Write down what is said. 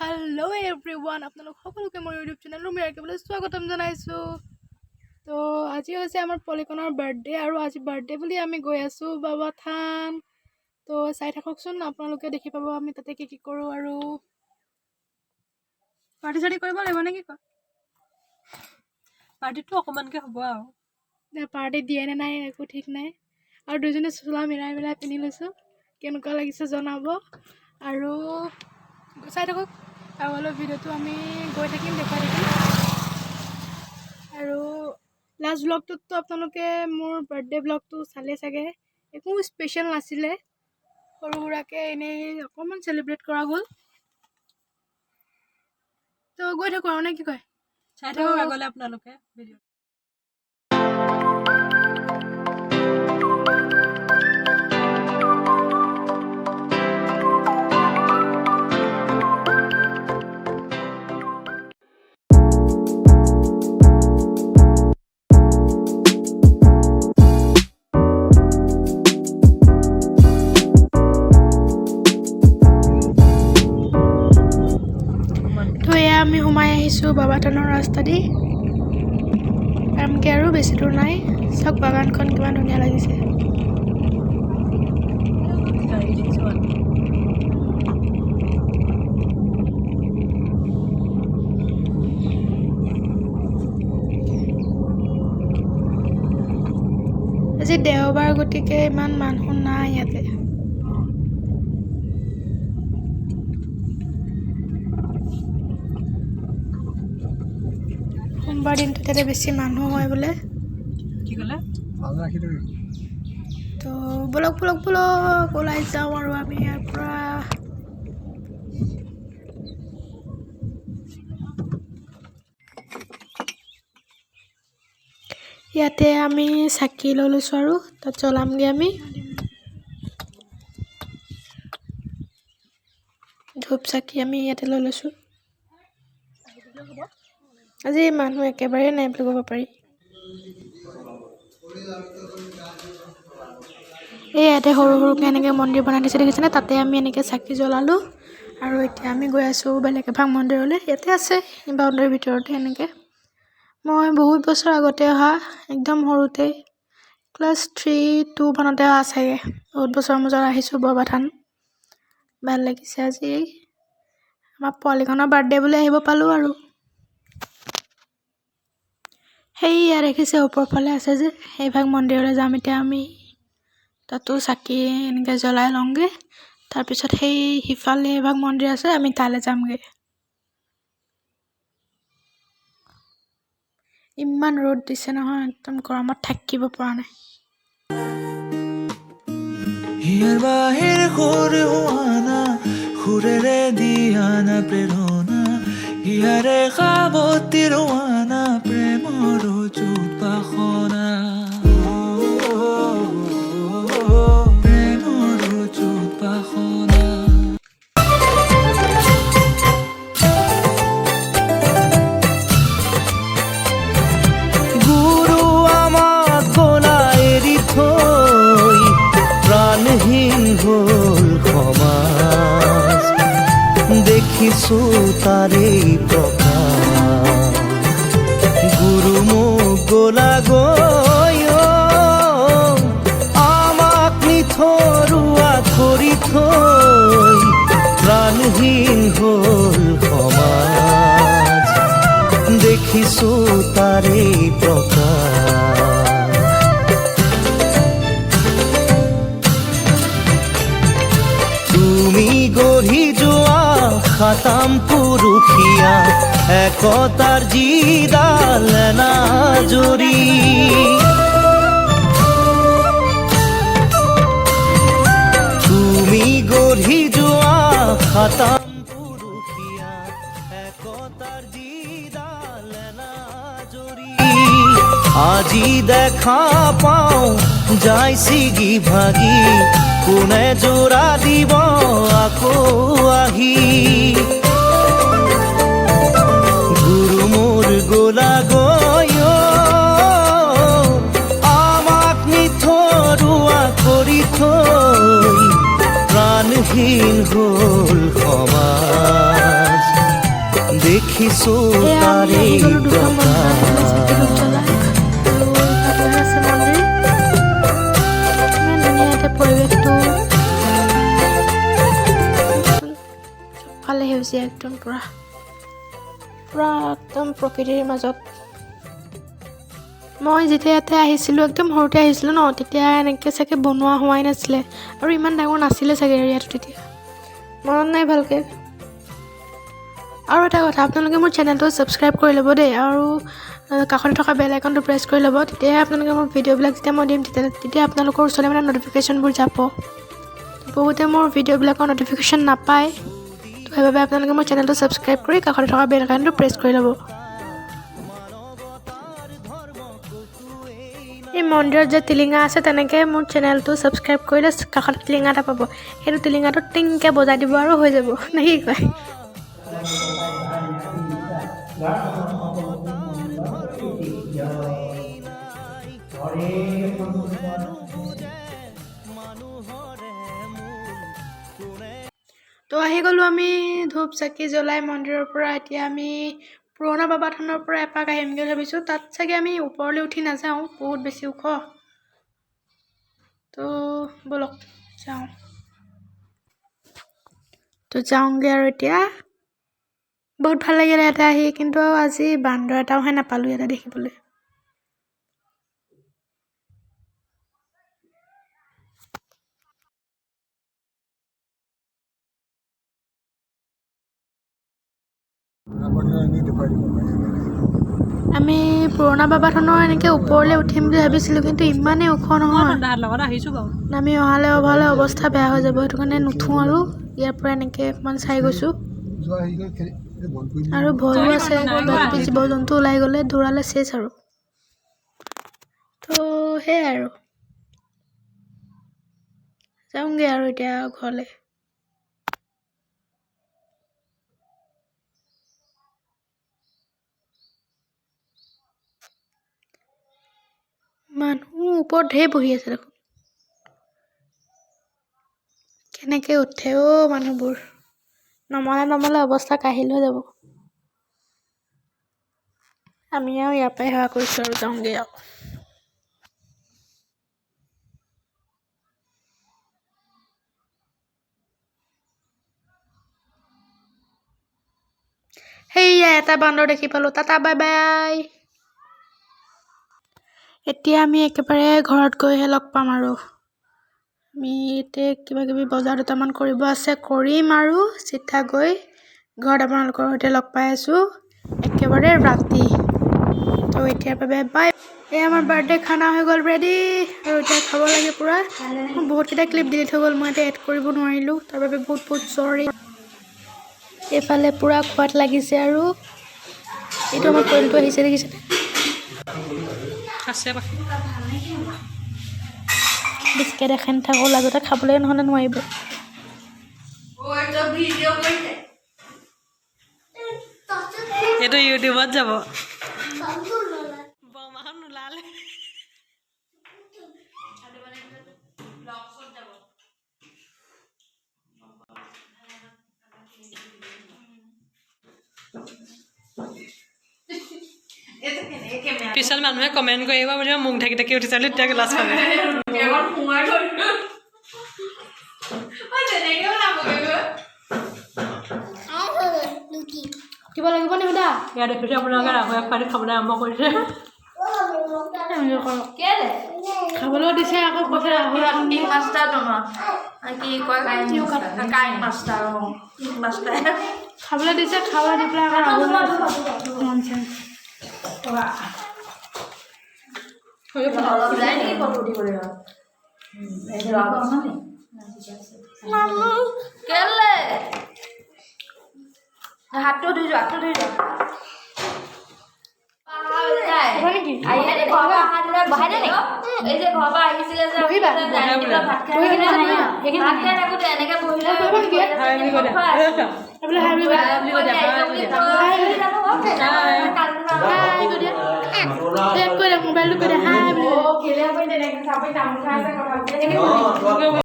Hello everyone আপোনালোক সকলোকে মোৰ ইউটিউব চেনেল ৰুমিয়াৰকেবলৈ স্বাগতম জনাইছোঁ। তো আজি হৈছে আমাৰ পলিকনৰ বাৰ্থডে আৰু আজি বাৰ্থডে বুলি আমি গৈ আছোঁ বাবা থান। তো চাই থাককচোন, আপোনালোকে দেখি পাব আমি তাতে কি কি কৰোঁ। আৰু পাৰ্টি চাৰ্টি কৰিব লাগিব নে কি কয়? পাৰ্টিটো অকণমানকৈ হ'ব আৰু পাৰ্টি দিয়ে নে নাই একো ঠিক নাই। আৰু দুজনী চোলা মিলাই মিলাই পিন্ধি লৈছোঁ, কেনেকুৱা লাগিছে জনাব। আৰু চাই থাকক আৰু অলপ ভিডিঅ'টো আমি গৈ থাকিম, দেখাই থাকিম। আৰু লাষ্ট ব্লগটোততো আপোনালোকে মোৰ বাৰ্থডে ব্লগটো চালে চাগে, একো স্পেচিয়েল নাছিলে, সৰু সুৰাকৈ এনেই অকণমান চেলিব্ৰেট কৰা গ'ল। তো গৈ থাকোঁ আৰু নে কি কয়? চাই থাকক আগলৈ আপোনালোকে ভিডিঅ'। আমি সোমাই আহিছোঁ বাবা থানৰ ৰাস্তা দি। কামকৈ আৰু বেছি দূৰ নাই। চাওক বাগানখন কিমান ধুনীয়া লাগিছে। আজি দেওবাৰ, গতিকে ইমান মানুহ নাই ইয়াতে। সোমবাৰ দিনটো তাতে বেছি মানুহ হয় বোলে। কি ক'লে? তো বলক বলক বলক ওলাই যাওঁ আৰু আমি ইয়াৰ পৰা। ইয়াতে আমি চাকি লৈ লৈছোঁ আৰু তাত জ্বলামগৈ আমি। ধূপ চাকি আমি ইয়াতে লৈ লৈছোঁ। আজি মানুহ একেবাৰে নাই বুলি ক'ব পাৰি। এই ইয়াতে সৰু সৰুকৈ এনেকৈ মন্দিৰ বনাই দিছে, দেখিছেনে? তাতে আমি এনেকৈ চাকি জ্বলালোঁ। আৰু এতিয়া আমি গৈ আছোঁ বেলেগ এভাগ মন্দিৰলৈ। ইয়াতে আছে বাউণ্ডাৰীৰ ভিতৰতে এনেকৈ। মই বহুত বছৰ আগতে অহা, একদম সৰুতে, ক্লাছ 3-2 মানতে অহা চাগে। বহুত বছৰৰ মূৰত আহিছোঁ বাবা থান। ভাল লাগিছে আজি। আমাৰ পোৱালিখনৰ বাৰ্থডে বুলি আহিব পালোঁ আৰু। সেইয়া দেখিছে ওপৰৰ ফালে আছে যে, সেইভাগ মন্দিৰলৈ যাম এতিয়া আমি। তাতো চাকি এনেকৈ জ্বলাই লওঁগৈ। তাৰপিছত সেই সিফালে এভাগ মন্দিৰ আছে, আমি তালৈ যামগৈ। ইমান ৰ'দ দিছে নহয়, একদম গৰমত থাকিব পৰা নাই। হিয়াৰ বাহিৰ সুৰ হোৱানা, সুৰেৰে দিয়ানা প্ৰেৰণা, হিয়াৰে সাৱতী ৰোৱানা, প্ৰেমৰ চুপাসনা, প্ৰেমৰ চুপাসনা। গুৰু আমাক গলা এৰি থৈ প্ৰাণহীন হ'ল সমাজ, দেখিছোঁ তাৰেই প্ৰকাশ। গুৰু মোক গলা গৈ আমাক নিথৰুৱা কৰি থৈ প্ৰাণহীন হ'ল সমাজ, দেখিছোঁ তাৰেই প্ৰকাশ। তুমি গঢ়ি যোৱা খাতাম পুৰুষীয়া একতাৰ যিডাল এনাজৰী, তুমি গঢ়ি যোৱা খাতাম পুৰুষীয়া একতাৰ যিডাল এনাজৰী, আজি দেখা পাওঁ যাই ছিগি ভাগি, কোনে জোৰা দিব আকৌ আহি। গুৰু মোৰ গলা গৈ আমাক নিথৰুৱা কৰি থৈ, প্ৰাণহীন হ'ল সমাজ। দেখিছো এয়া আমি তাৰে আহি গ'লো দুৰ্গা মন্দিৰলৈ, চাকি ধূপ জ্বলাই। আৰু তাতে আছে মন্দিৰ। ইমান ধুনীয়া ইয়াতে পৰিৱেশটো, চবফালে সেউজীয়া একদম পুৰা একদম প্ৰকৃতিৰ মাজত। মই যেতিয়া ইয়াতে আহিছিলোঁ, একদম সৰুতে আহিছিলোঁ ন, তেতিয়া এনেকৈ চাগে বনোৱা হোৱাই নাছিলে আৰু ইমান ডাঙৰ নাছিলে চাগে এৰিয়াটো তেতিয়া, মনত নাই ভালকৈ। আৰু এটা কথা, আপোনালোকে মোৰ চেনেলটো ছাবস্ক্ৰাইব কৰি ল'ব দেই, আৰু কাষতে থকা বেল আইকনটো প্ৰেছ কৰি ল'ব, তেতিয়াহে আপোনালোকে মোৰ ভিডিঅ'বিলাক যেতিয়া মই দিম তেতিয়া আপোনালোকৰ ওচৰলৈ মানে ন'টিফিকেশ্যনবোৰ যাব। বহুতে মোৰ ভিডিঅ'বিলাকৰ ন'টিফিকেশ্যন নাপায়, তো সেইবাবে আপোনালোকে মোৰ চেনেলটো ছাবস্ক্ৰাইব কৰি কাষতে থকা বেল আইকনটো প্ৰেছ কৰি ল'ব। এই মন্দিৰত যে টিলিঙা আছে, তেনেকৈ মোৰ চেনেলটো ছাবস্ক্ৰাইব কৰিলে কাষত টিলিঙা এটা পাব, সেইটো টিলিঙাটো টিংকৈ বজাই দিব আৰু হৈ যাব, নে কি কয়? তো আহি গ'লোঁ আমি ধূপ চাকি জ্বলাই মন্দিৰৰ পৰা। এতিয়া আমি পুৰণা বাবা থানৰ পৰা এপাক আহিমগৈ ভাবিছোঁ। তাত চাগে আমি ওপৰলৈ উঠি নাযাওঁ, বহুত বেছি ওখ, তো ব'লক যাওঁ। তো যাওঁগৈ আৰু এতিয়া। বহুত ভাল লাগিলে ইয়াতে আহি, কিন্তু আজি বান্দৰ এটাওহে নাপালোঁ ইয়াতে দেখিবলৈ। আমি পুৰণা বাবা থানৰ এনেকৈ ওপৰলৈ উঠিম বুলি ভাবিছিলোঁ, কিন্তু ইমানেই ওখ নহয়, লগত আহিছোঁ বাৰু। আমি অহালে অৱস্থা বেয়া হৈ যাব, সেইটো কাৰণে নুঠোঁ আৰু ইয়াৰ পৰা এনেকৈ অকণমান চাই গৈছোঁ। আৰু ভয়ো আছে, জীৱ জন্তু ওলাই গ'লে দৌৰালে চেচ আৰু। তো সেয়াই আৰু, যাওঁগৈ আৰু এতিয়া ঘৰলৈ। মানুহ ওপৰত ঢেৰ বহি আছে দেখোন, কেনেকৈ উঠে অ' মানুহবোৰ, নমলে অৱস্থা কাহিল হৈ যাব। আমি আৰু ইয়াৰ পৰাই সেৱা কৰিছোঁ আৰু যাওঁগৈ আৰু। সেয়া এটা বান্দৰ দেখি পালোঁ, টাটা বাই বাই। এতিয়া আমি একেবাৰে ঘৰত গৈহে লগ পাম আৰু। আমি এতিয়া কিবাকিবি বজাৰ দুটামান কৰিব আছে, কৰিম আৰু চিধা গৈ ঘৰত আপোনালোকৰ সৈতে লগ পাই আছোঁ একেবাৰে ৰাতি। তো এতিয়াৰ বাবে বাই। এই আমাৰ বাৰ্থডে খানা হৈ গ'ল ৰেডি, আৰু এতিয়া খাব লাগে পূৰা। বহুতকেইটা ক্লিপ ডিলিট হৈ গ'ল, মই এতিয়া এড কৰিব নোৱাৰিলোঁ, তাৰ বাবে বহুত চৰি। এইফালে পূৰা খোৱাত লাগিছে, আৰু এইটো আমাৰ পৰিয়ালটো আহিছে দেখিছেনে? আছে বাকী বেছিকৈ দেখাই নাথাকোঁ, লাজতে খাবলৈ নহ'লে নোৱাৰিব। এইটো ইউটিউবত যাব। বৰমাহঁত নোলালে। পিছত মানুহে কমেণ্ট কৰিব বুলি মুখ ঢাকি ঢাকি উঠিছে বুলি তেতিয়া ক্লাছ পালে। কিবা লাগিব নি সোধা? ইয়াত দেখিছে আপোনালোকে ৰাহুৱে খোৱাটো খাবলৈ আৰম্ভ কৰিছে। খাবলৈও দিছে, আকৌ কৈছে কিং মাষ্টাৰ কি কয় কাইন মাষ্টাৰ খাবলৈ দিছে, খাবলৈ দি পেলাই আকৌ কেলে হাতটো ধুই যোৱা, বহাই দে নেকি? এই যে ঘৰৰ পৰা আহিছিলে যে ভাত খাই এনেকে বহিলে মোবাইলটো